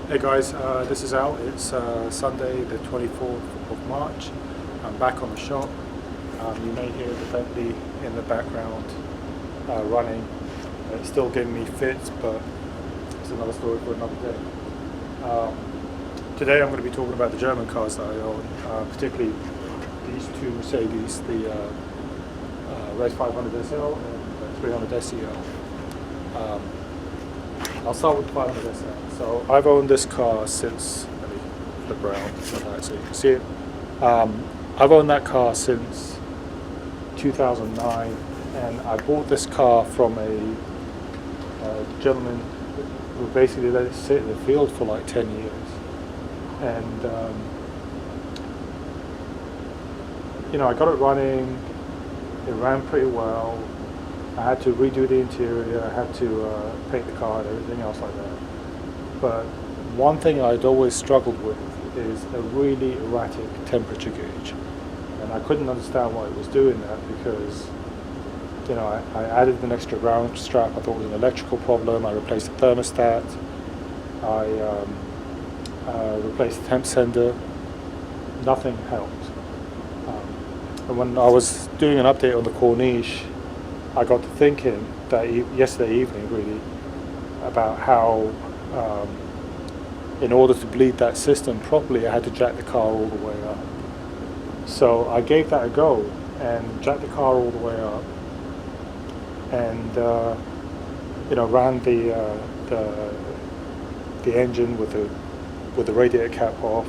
Hey guys, this is Al. It's Sunday the 24th of March. I'm back on the shop. You may hear the Bentley in the background running. It's still giving me fits, but it's another story for another day. Today I'm going to be talking about the German cars that I own, particularly these two Mercedes, the Race 500 SL and the 300 SEL. I'll start with the 500 SL. So I've owned this car since, let me flip around so you can see it. I've owned that car since 2009, and I bought this car from a gentleman who basically let it sit in the field for like 10 years. And I got it running. It ran pretty well. I had to redo the interior, I had to paint the car and everything else like that. But one thing I'd always struggled with is a really erratic temperature gauge. And I couldn't understand why it was doing that because, I added an extra ground strap. I thought it was an electrical problem. I replaced the thermostat. I replaced the temp sender. Nothing helped. And when I was doing an update on the Corniche, I got to thinking that yesterday evening really about how in order to bleed that system properly I had to jack the car all the way up. So I gave that a go and jacked the car all the way up and ran the engine with the radiator cap off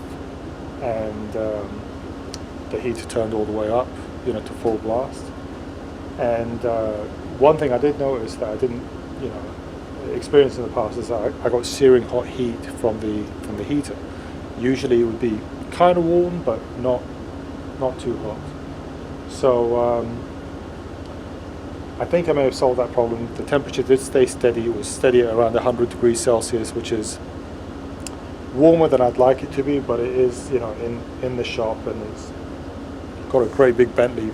and the heater turned all the way up to full blast. And one thing I did notice that I didn't, experience in the past is that I got searing hot heat from the heater. Usually it would be kind of warm, but not too hot. So I think I may have solved that problem. The temperature did stay steady. It was steady at around 100 degrees Celsius, which is warmer than I'd like it to be, but it is, in the shop, and it's got a great big Bentley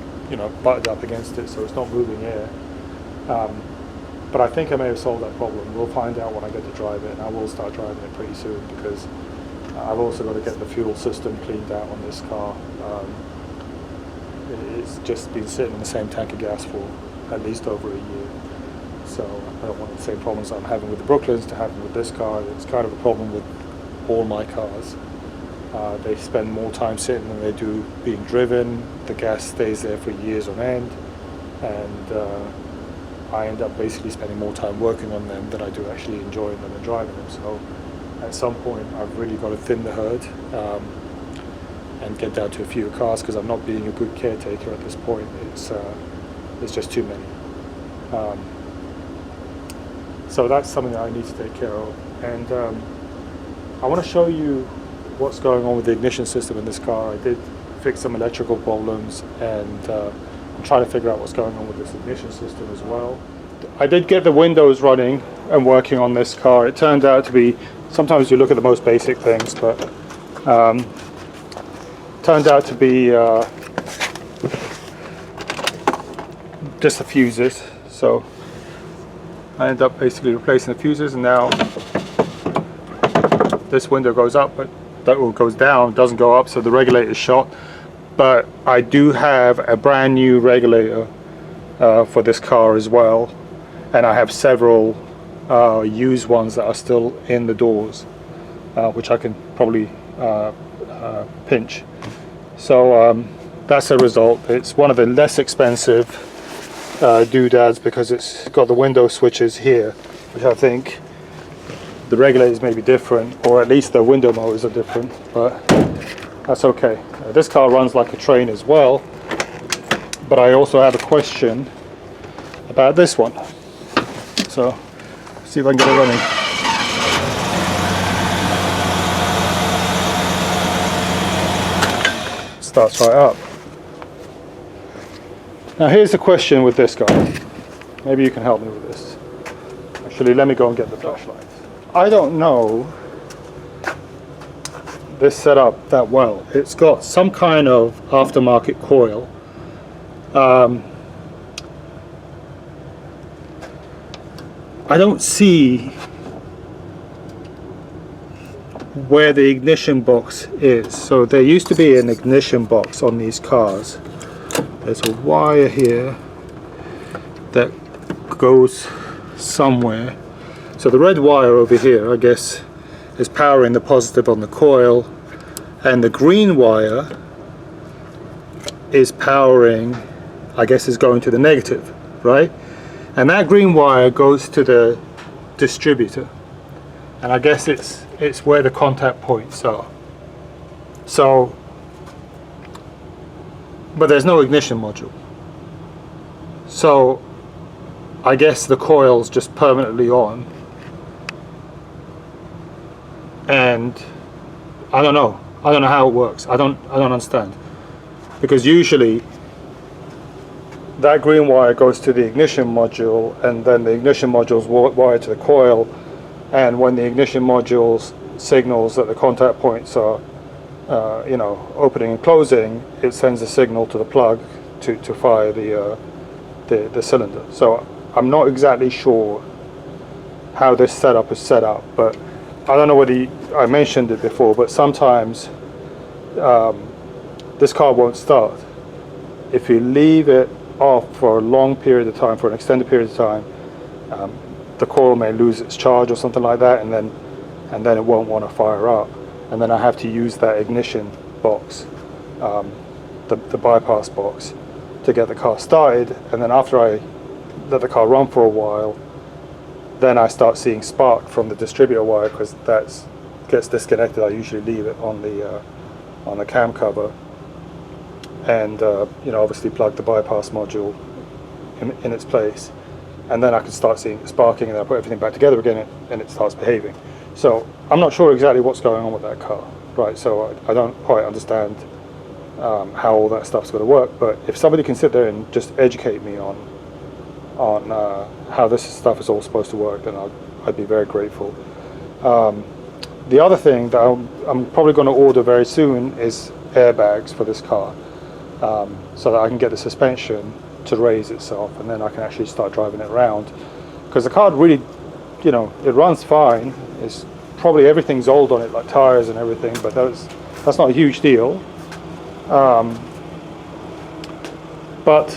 butted up against it, so it's not moving air. But I think I may have solved that problem. We'll find out when I get to drive it, and I will start driving it pretty soon because I've also got to get the fuel system cleaned out on this car. It's just been sitting in the same tank of gas for at least over a year. So I don't want the same problems I'm having with the Brooklyns to happen with this car. It's kind of a problem with all my cars. They spend more time sitting than they do being driven. The gas stays there for years on end, and I end up basically spending more time working on them than I do actually enjoying them and driving them. So at some point I've really got to thin the herd and get down to a few cars because I'm not being a good caretaker at this point. It's just too many. So that's something that I need to take care of. And I want to show you what's going on with the ignition system in this car. I did fix some electrical problems, and I'm trying to figure out what's going on with this ignition system as well. I did get the windows running and working on this car. It turned out to be, sometimes you look at the most basic things, but turned out to be just the fuses. So I ended up basically replacing the fuses, and now this window goes up, but that one goes down, doesn't go up, so the regulator is shot. But I do have a brand new regulator for this car as well, and I have several used ones that are still in the doors, which I can probably pinch. So that's a result. It's one of the less expensive doodads because it's got the window switches here, which I think the regulators may be different, or at least the window motors are different, but that's okay. This car runs like a train as well, but I also have a question about this one. So, see if I can get it running. Starts right up. Now here's the question with this guy. Maybe you can help me with this. Actually, let me go and get the flashlight. I don't know this setup that well. It's got some kind of aftermarket coil. I don't see where the ignition box is. So there used to be an ignition box on these cars. There's a wire here that goes somewhere. So the red wire over here, I guess, is powering the positive on the coil, and the green wire is powering, I guess, is going to the negative, right? And that green wire goes to the distributor, and I guess it's where the contact points are. So, but there's no ignition module, so I guess the coil's just permanently on, and I don't know how it works. I don't understand, because usually that green wire goes to the ignition module, and then the ignition module is wired to the coil, and when the ignition module signals that the contact points are opening and closing, it sends a signal to the plug to fire the cylinder. So I'm not exactly sure how this setup is set up, but I don't know whether I mentioned it before, but sometimes this car won't start. If you leave it off for a long period of time, for an extended period of time, the coil may lose its charge or something like that, and then it won't want to fire up, and then I have to use that ignition box, the bypass box, to get the car started. And then after I let the car run for a while, then I start seeing spark from the distributor wire, because that gets disconnected. I usually leave it on the cam cover, and obviously plug the bypass module in its place, and then I can start seeing the sparking, and then I put everything back together again, and it starts behaving. So I'm not sure exactly what's going on with that car, right? So I don't quite understand how all that stuff's going to work. But if somebody can sit there and just educate me on how this stuff is all supposed to work, then I'd be very grateful. The other thing that I'm probably going to order very soon is airbags for this car, so that I can get the suspension to raise itself, and then I can actually start driving it around. Because the car really, it runs fine. It's probably everything's old on it, like tires and everything, but that's not a huge deal. But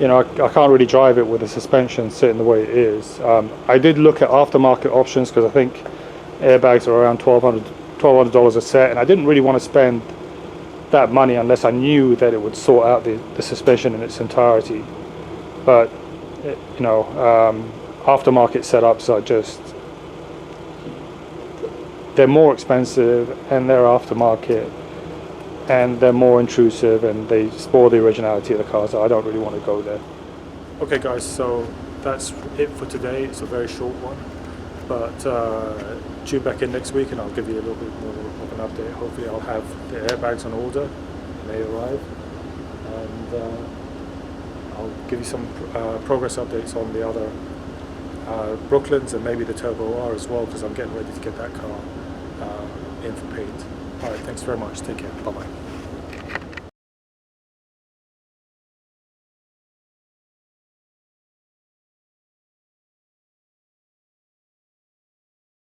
I can't really drive it with the suspension sitting the way it is. I did look at aftermarket options, because I think airbags are around $1,200 a set, and I didn't really want to spend that money unless I knew that it would sort out the suspension in its entirety. But aftermarket setups are they're more expensive, and they're aftermarket, and they're more intrusive, and they spoil the originality of the car, so I don't really want to go there. Okay guys, so that's it for today. It's a very short one, but tune back in next week and I'll give you a little bit more of an update. Hopefully I'll have the airbags on order, they arrive, and I'll give you some progress updates on the other Brooklyns, and maybe the Turbo R as well, because I'm getting ready to get that car in for paint. Alright, thanks very much. Take care. Bye bye.